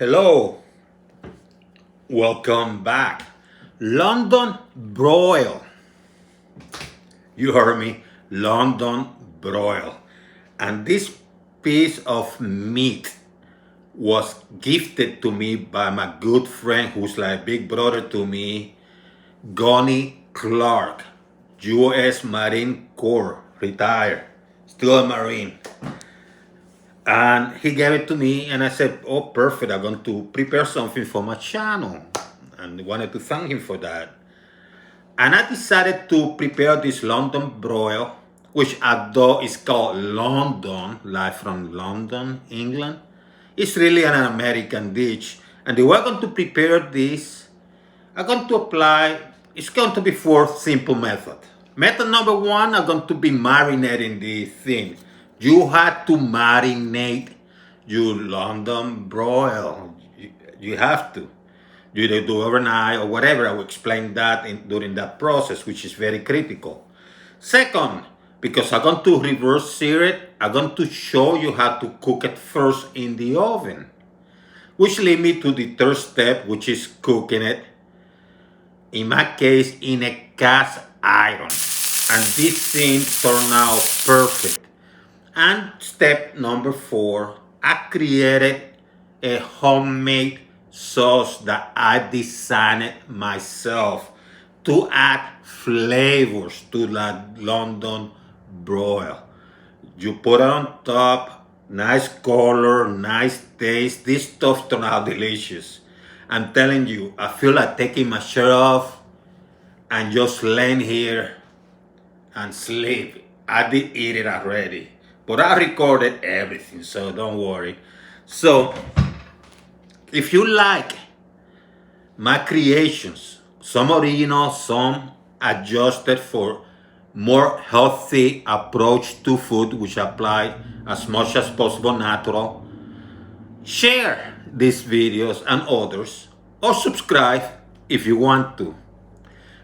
Hello, welcome back. London Broil. You heard me, London Broil. And this piece of meat was gifted to me by my good friend who's like big brother to me, Gonnie Clark, U.S. Marine Corps, retired, still a Marine. And he gave it to me, and I said, "Oh, perfect! I'm going to prepare something for my channel," and wanted to thank him for that. And I decided to prepare this London broil, which although is called London, like from London, England, it's really an American dish. And the way I'm going to prepare this, I'm going to apply. It's going to be four simple methods. Method number one, I'm going to be marinating the thing. You have to marinate your London broil. You have to. You either do overnight or whatever. I will explain that during that process, which is very critical. Second, because I'm going to reverse sear it, I'm going to show you how to cook it first in the oven, which leads me to the third step, which is cooking it, in my case, in a cast iron. And this thing turned out perfect. And step number four, I created a homemade sauce that I designed myself to add flavors to that London broil. You put it on top, nice color, nice taste. This stuff turned out delicious. I'm telling you, I feel like taking my shirt off and just laying here and sleep. I did eat it already, but I recorded everything, so don't worry. So, if you like my creations, some original, some adjusted for more healthy approach to food, which apply as much as possible natural, share these videos and others, or subscribe if you want to.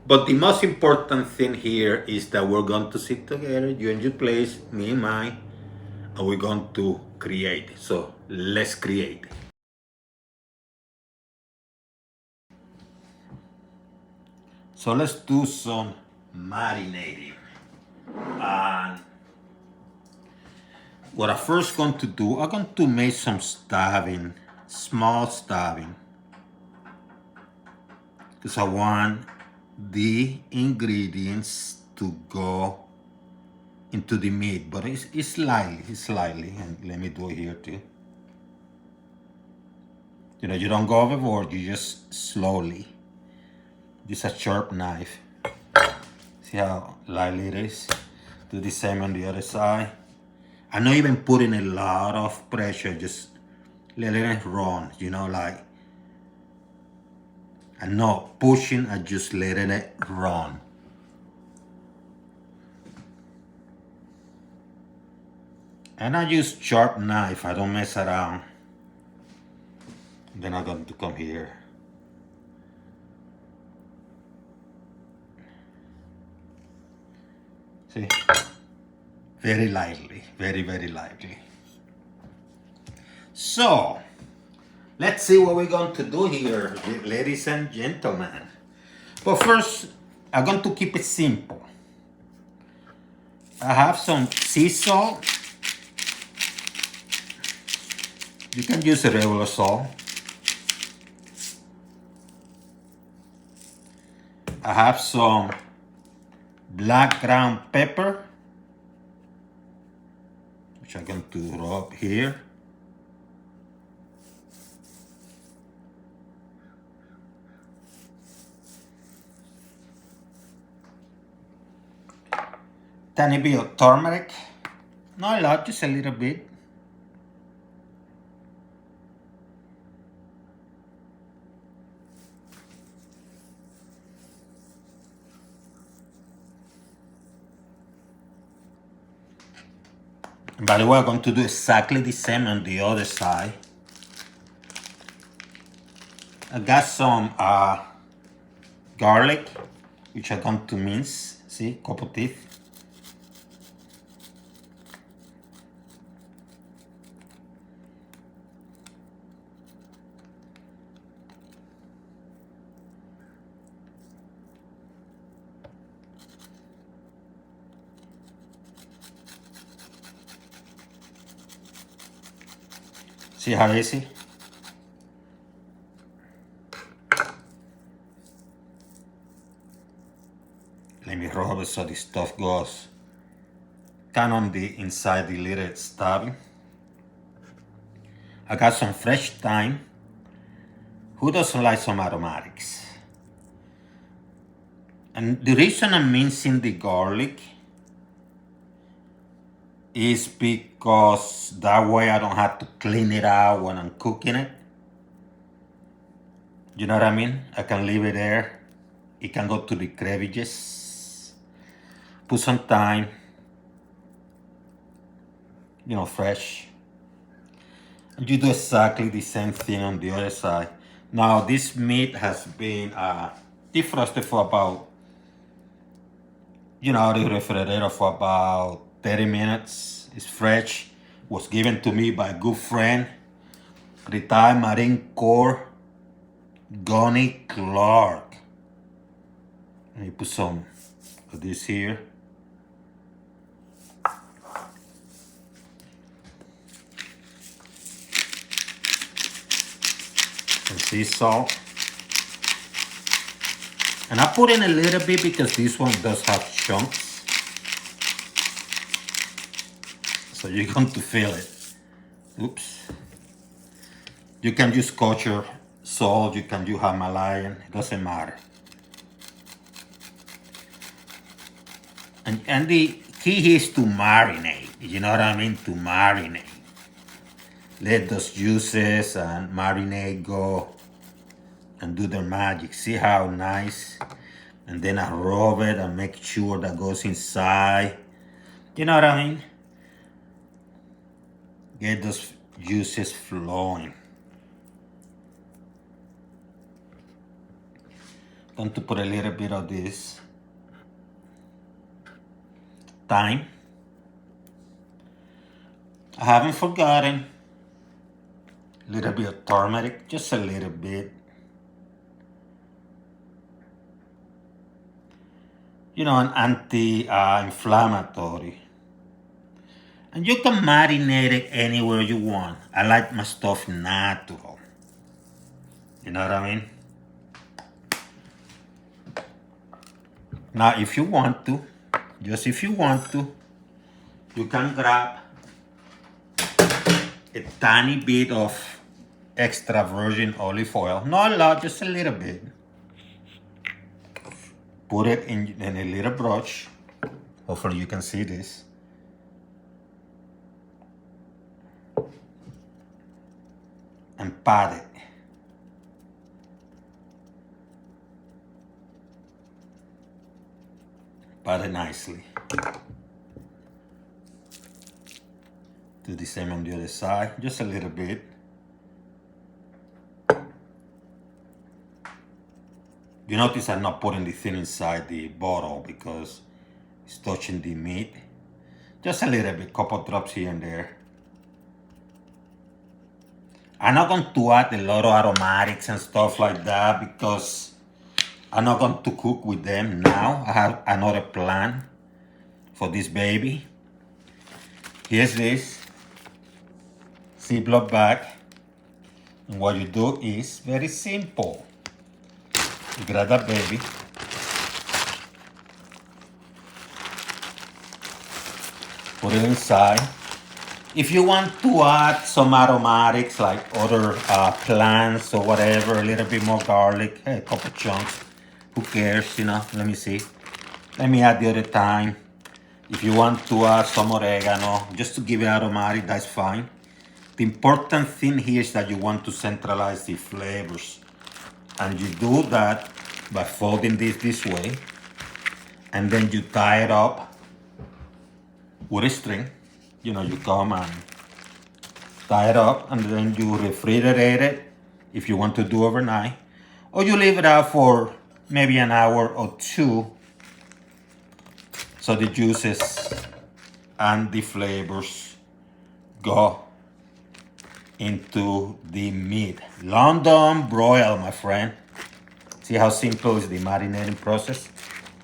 But the most important thing here is that we're going to sit together, you and your place, me and mine, and we're going to create. So let's create. So let's do some marinating. And what I'm first going to do, I'm going to make some stuffing, small stuffing, because I want the ingredients to go into the meat, but it's slightly, and let me do it here too. You know, you don't go overboard, you just slowly. Use a sharp knife. See how lightly it is? Do the same on the other side. I'm not even putting a lot of pressure, just letting it run, you know, like, I'm not pushing, I'm just letting it run. And I use sharp knife, I don't mess around. Then I'm going to come here. See? Very lightly, very lightly. So, let's see what we're going to do here, ladies and gentlemen. But first, I'm going to keep it simple. I have some sea salt. You can use a regular salt. I have some black ground pepper, which I'm going to rub here. Tiny bit of turmeric. Not a lot, just a little bit. By the way, I'm going to do exactly the same on the other side. I got some garlic, which I'm going to mince. See, couple teeth. See how easy? Let me rub it so the stuff goes kind of on the inside the little stub. I got some fresh thyme. Who doesn't like some aromatics? And the reason I'm mincing the garlic is because that way I don't have to clean it out when I'm cooking it. You know what I mean? I can leave it there. It can go to the crevices. Put some thyme, you know, fresh. And you do exactly the same thing on the other side. Now this meat has been defrosted for about, you know, the refrigerator for about 30 minutes. It's fresh. Was given to me by a good friend, retired Marine Corps, Gunny Clark. Let me put some of this here. Some sea salt. And I put in a little bit because this one does have chunks. So you're going to feel it. Oops. You can use kosher salt, you can use Himalayan, it doesn't matter. And the key is to marinate, you know what I mean? To marinate. Let those juices and marinade go and do their magic. See how nice? And then I rub it and make sure that goes inside. You know what I mean? Get those juices flowing. Going to put a little bit of this thyme. I haven't forgotten. A little bit of turmeric, just a little bit. You know, an anti-inflammatory. And you can marinate it anywhere you want. I like my stuff natural. You know what I mean? Now, if you want to, just if you want to, you can grab a tiny bit of extra virgin olive oil. Not a lot, just a little bit. Put it in a little brush. Hopefully you can see this. And pat it. Pat it nicely. Do the same on the other side, just a little bit. You notice I'm not putting the thing inside the bottle because it's touching the meat. Just a little bit, couple drops here and there. I'm not going to add a lot of aromatics and stuff like that because I'm not going to cook with them now. I have another plan for this baby. Here's this Ziploc bag. And what you do is very simple. You grab that baby. Put it inside. If you want to add some aromatics like other plants or whatever, a little bit more garlic, a couple chunks, who cares, you know? Let me see. Let me add the other thyme. If you want to add some oregano, just to give it aromatic, that's fine. The important thing here is that you want to centralize the flavors. And you do that by folding this way. And then you tie it up with a string. You know, you come and tie it up and then you refrigerate it if you want to do overnight. Or you leave it out for maybe an hour or two so the juices and the flavors go into the meat. London Broil, my friend. See how simple is the marinating process?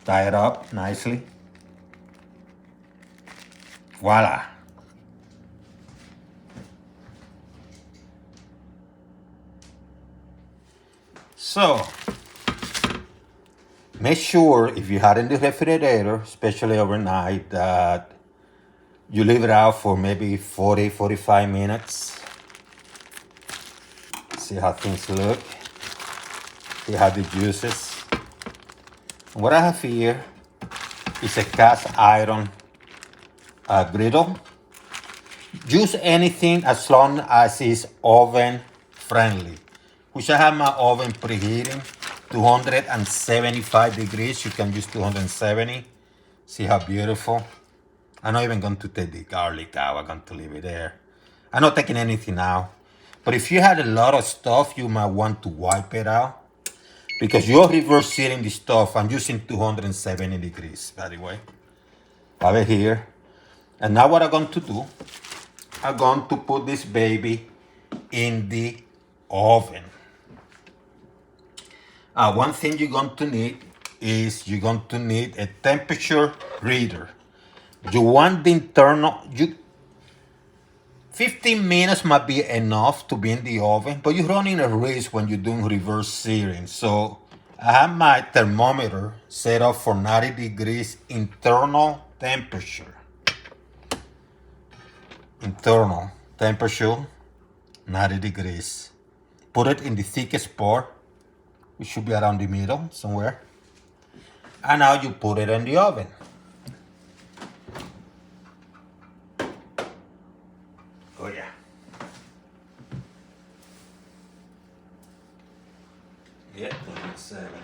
Tie it up nicely. Voila. So, make sure if you had in the refrigerator, especially overnight, that you leave it out for maybe 40, 45 minutes. See how things look. See how the juices. What I have here is a cast iron griddle. Use anything as long as it's oven friendly, which I have my oven preheating 275 degrees. You can use 270. See how beautiful. I'm not even going to take the garlic out. I'm going to leave it there. I'm not taking anything out. But if you had a lot of stuff, you might want to wipe it out, because you're reverse searing the stuff. I'm using 270 degrees, by the way. Have it here. And now what I'm going to do, I'm going to put this baby in the oven. One thing you're going to need is you're going to need a temperature reader. You want the internal, 15 minutes might be enough to be in the oven, but you're running a risk when you're doing reverse searing. So I have my thermometer set up for 90 degrees internal temperature. Internal temperature, 90 degrees. Put it in the thickest part. It should be around the middle somewhere. And now you put it in the oven. Oh yeah. Yeah, 270.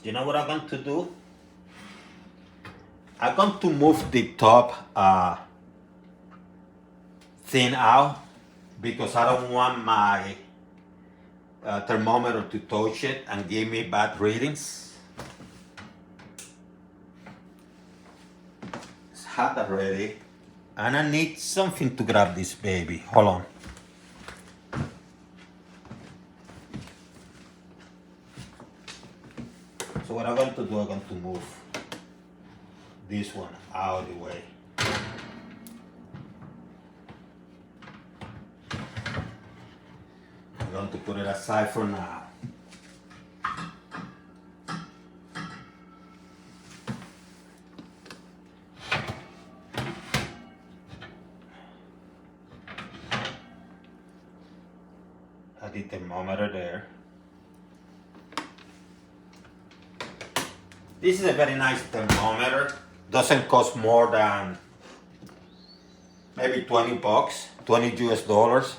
You know what I'm going to do? I'm going to move the top thin out, because I don't want my thermometer to touch it and give me bad readings. It's hot already, and I need something to grab this baby. Hold on. So what I'm going to do, I'm going to move this one out of the way. I'm going to put it aside for now. Have the thermometer there. This is a very nice thermometer. Doesn't cost more than maybe 20 bucks, 20 US dollars.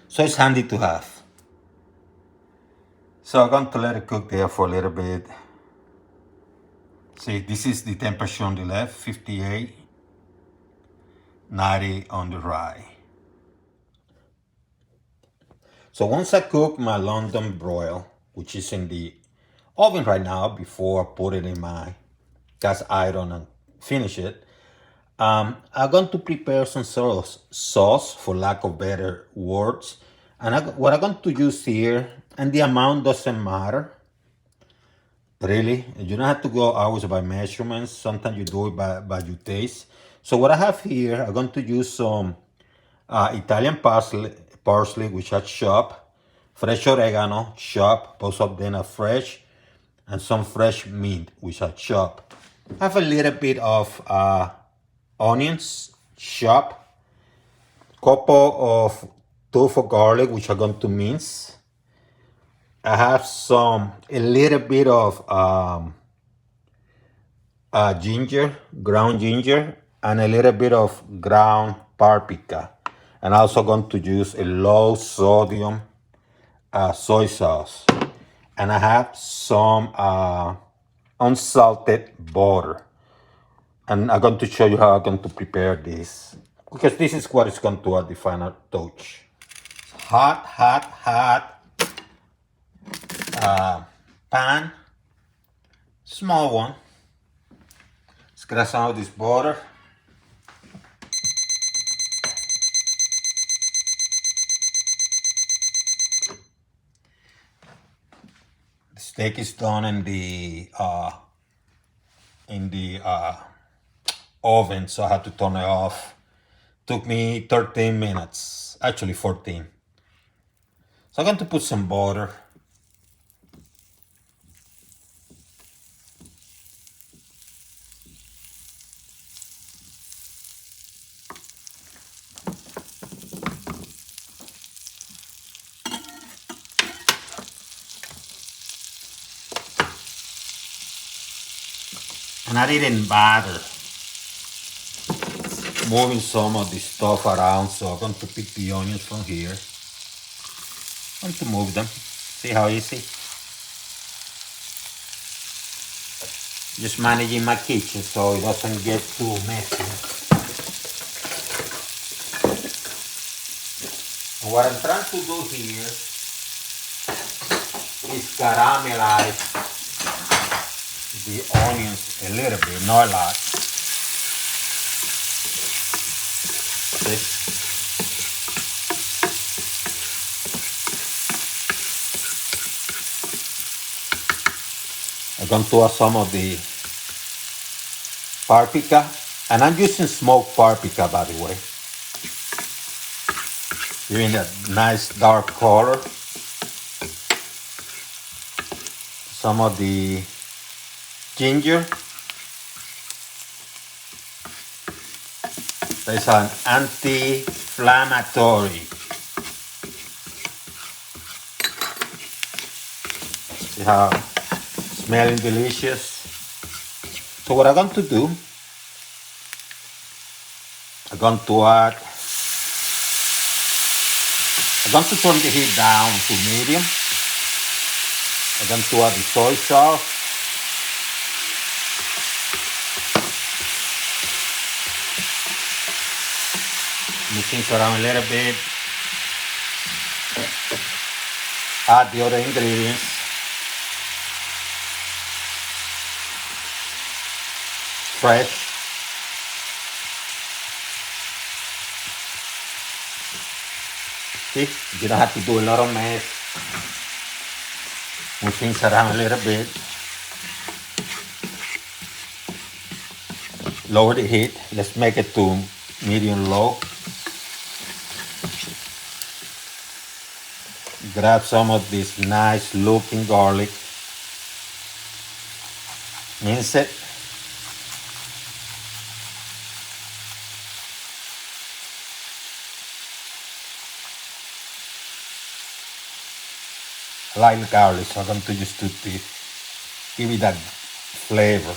So it's handy to have. So I'm going to let it cook there for a little bit. See, this is the temperature on the left, 58, 90 on the right. So once I cook my London Broil, which is in the oven right now before I put it in my cast iron and finish it, I'm going to prepare some sauce, for lack of better words. And what I'm going to use here, and the amount doesn't matter, really. You don't have to go always by measurements. Sometimes you do it by your taste. So what I have here, I'm going to use some Italian parsley, which I chop, fresh oregano, chop, both of them are fresh, and some fresh mint, which I chop. I have a little bit of onions, chop, couple of tube of garlic, which I'm going to mince. I have a little bit of ginger, ground ginger, and a little bit of ground paprika. And I'm also going to use a low sodium soy sauce. And I have some unsalted butter. And I'm going to show you how I'm going to prepare this, because this is what is going to add the final touch. Hot pan, small one. Let's get some of this butter. The steak is done in the oven, so I had to turn it off. Took me 13 minutes, actually 14. So I'm going to put some butter. And I didn't bother moving some of the stuff around, so I'm going to pick the onions from here. I'm going to move them. See how easy? Just managing my kitchen so it doesn't get too messy. And what I'm trying to do here is caramelize the onions a little bit, not a lot. See? I'm going to add some of the paprika, and I'm using smoked paprika, by the way, giving that nice dark color. Some of the ginger. There's an anti-inflammatory. See how it's smelling delicious? So what I'm going to do, I'm going to turn the heat down to medium. I'm going to add the soy sauce. Mix things around a little bit. Add the other ingredients. Fresh. See, you don't have to do a lot of mess. Move things around a little bit. Lower the heat. Let's make it to medium low. Grab some of this nice looking garlic. Mince it. I like garlic, so I'm going to use toothpick. Give it that flavor.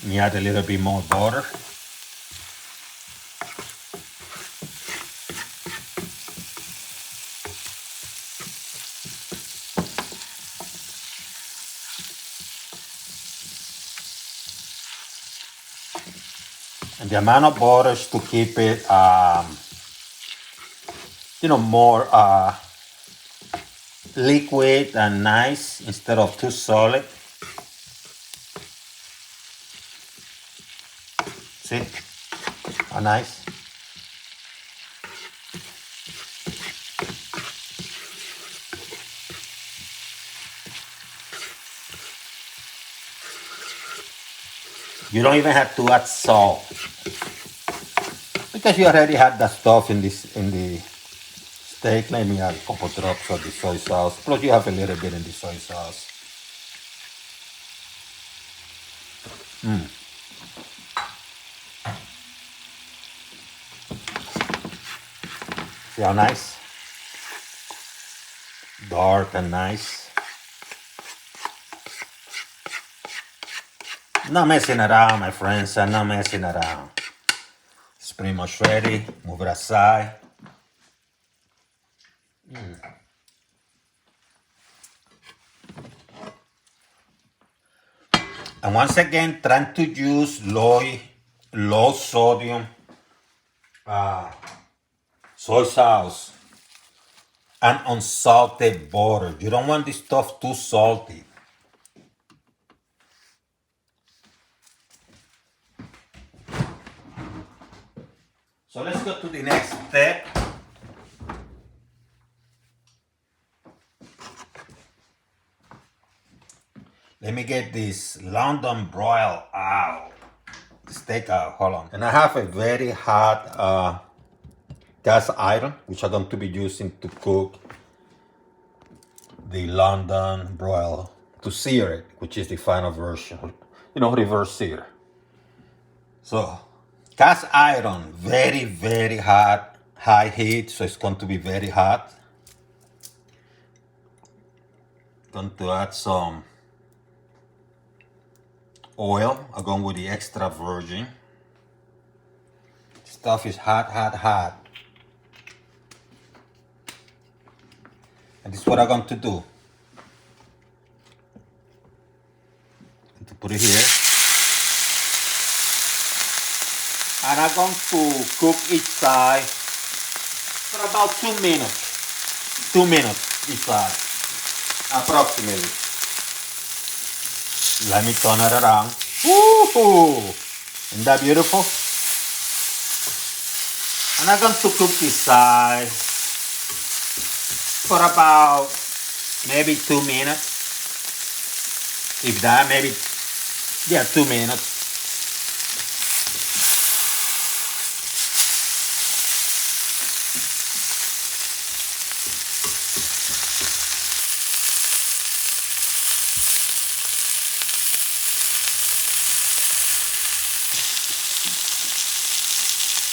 Me add a little bit more butter. And the amount of butter is to keep it, more liquid and nice instead of too solid. See how nice? You don't even have to add salt because you already had that stuff in the steak. Let me add a couple drops of the soy sauce. Plus you have a little bit in the soy sauce. See how nice? Dark and nice. Not messing around, my friends. I'm not messing around. It's pretty much ready. Move it aside. And once again, trying to use low sodium soy sauce and unsalted butter. You don't want this stuff too salty. So let's go to the next step. Let me get this London Broil out. The steak out, hold on. And I have a very hot gas iron, which I'm going to be using to cook the London Broil, to sear it, which is the final version. You know, reverse sear. So, cast iron, very, very hot, high heat, so it's going to be very hot. Going to add some oil. I'm going with the extra virgin. Stuff is hot, hot, hot. And this is what I'm going to do. Going to put it here. And I'm going to cook each side for about 2 minutes. 2 minutes each side, approximately. Let me turn it around. Woo-hoo! Isn't that beautiful? And I'm going to cook this side for about maybe 2 minutes. If that, maybe, yeah, 2 minutes.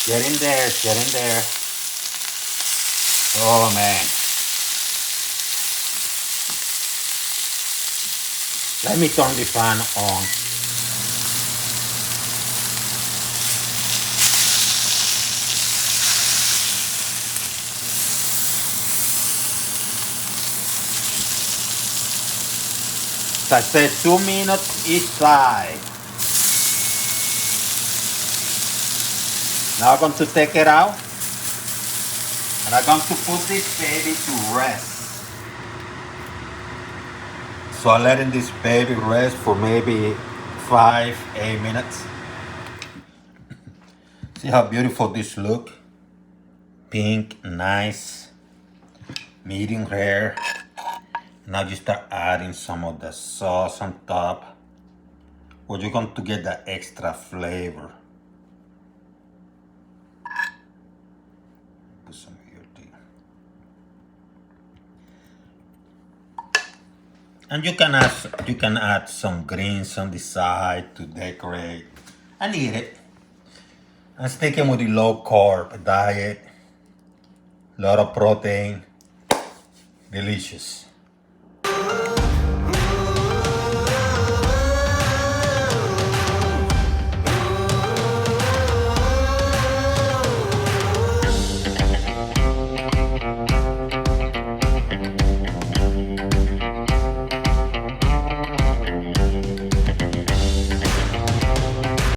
Get in there, get in there. Oh man. Let me turn the fan on. So I said 2 minutes each side. Now I'm going to take it out, and I'm going to put this baby to rest. So I'm letting this baby rest for maybe 5-8 minutes. See how beautiful this look? Pink, nice, medium rare. Now you start adding some of the sauce on top, where you're going to get that extra flavor. Put some here too. And you can add some greens on the side to decorate and eat it. I'm sticking with the low carb diet. A lot of protein. Delicious.